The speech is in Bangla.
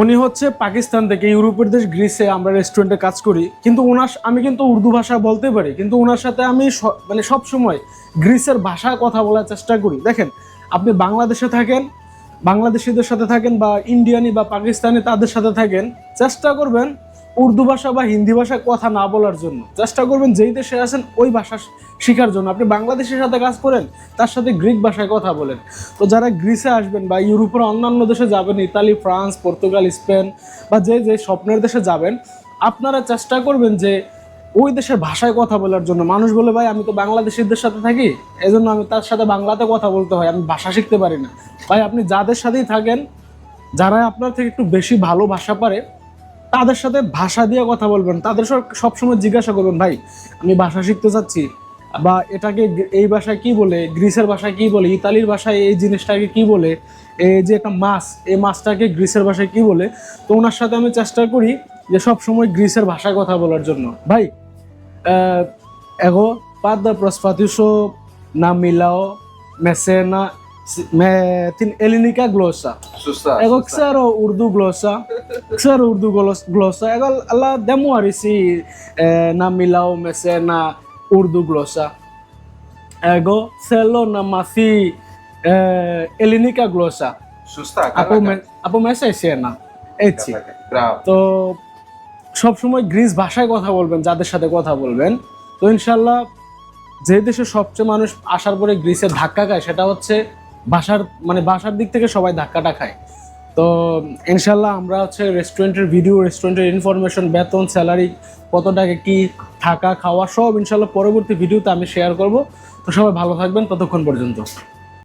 উনি হচ্ছে পাকিস্তান থেকে, ইউরোপের দেশ গ্রিসে আমরা রেস্টুরেন্টে কাজ করি, কিন্তু আমি কিন্তু উর্দু ভাষা বলতে পারি, কিন্তু ওনার সাথে আমি মানে সব সময় গ্রিসের ভাষায় কথা বলার চেষ্টা করি। দেখেন, আপনি বাংলাদেশে থাকেন, বাংলাদেশিদের সাথে থাকেন, বা ইন্ডিয়ানি বা পাকিস্তানি তাদের সাথে থাকেন, চেষ্টা করবেন উর্দু ভাষা বা হিন্দি ভাষায় কথা না বলার জন্য। চেষ্টা করবেন যেই দেশে আছেন ওই ভাষা শেখার জন্য। আপনি বাংলাদেশের সাথে কাজ করেন, তার সাথে গ্রিক ভাষায় কথা বলেন। তো যারা গ্রিসে আসবেন বা ইউরোপের অন্যান্য দেশে যাবেন, ইতালি, ফ্রান্স, পর্তুগাল, স্পেন বা যে যে স্বপ্নের দেশে যাবেন, আপনারা চেষ্টা করবেন যে ওই দেশের ভাষায় কথা বলার জন্য। মানুষ বলে, ভাই আমি তো বাংলাদেশিদের সাথে থাকি, এজন্য আমি তার সাথে বাংলাতে কথা বলতে হয়, আমি ভাষা শিখতে পারি না। ভাই আপনি যাদের সাথেই থাকেন, যারা আপনার থেকে একটু বেশি ভালো ভাষা পারে, তাদের সাথে ভাষা দিয়ে কথা বলবেন। তাদের সবসময় জিজ্ঞাসা করবেন, ভাই আমি ভাষা শিখতে চাচ্ছি, বা এটাকে এই ভাষায় কি বলে, গ্রিসের ভাষায় কি বলে, ইতালির ভাষায় এই জিনিসটাকে কি বলে, এই যে একটা মাছ, এই মাছটাকে গ্রিসের ভাষায় কি বলে। তো ওনার সাথে আমি চেষ্টা করি যে সবসময় গ্রিসের ভাষায় কথা বলার জন্য। ভাই εγώ πάντα προσπαθήσω να μιλάω με σένα με την ελληνικά γλώσσα. Σωστά. Εγώ σωστά. ξέρω ουρδού γλώσσα, αλλά δεν μου αρέσει να μιλάω με σένα ουρδού γλώσσα. Εγώ θέλω να μάθει ελληνικά γλώσσα Σωστά, καλά κάνεις. από μέσα εσένα. Έτσι. Καλά κάνεις. Μπράβο. তো সবসময় গ্রিস ভাষায় কথা বলবেন যাদের সাথে কথা বলবেন। তো ইনশাল্লাহ, যে দেশে সবচেয়ে মানুষ আসার পরে গ্রিসে ধাক্কা খায়, সেটা হচ্ছে ভাষার দিক থেকে সবাই ধাক্কাটা খায়। তো ইনশাল্লাহ আমরা হচ্ছে রেস্টুরেন্টের ভিডিও, রেস্টুরেন্টের ইনফরমেশন, বেতন, স্যালারি, কত টাকা কি, থাকা খাওয়া সব ইনশাল্লাহ পরবর্তী ভিডিওতে আমি শেয়ার করব। তো সবাই ভালো থাকবেন ততক্ষণ পর্যন্ত।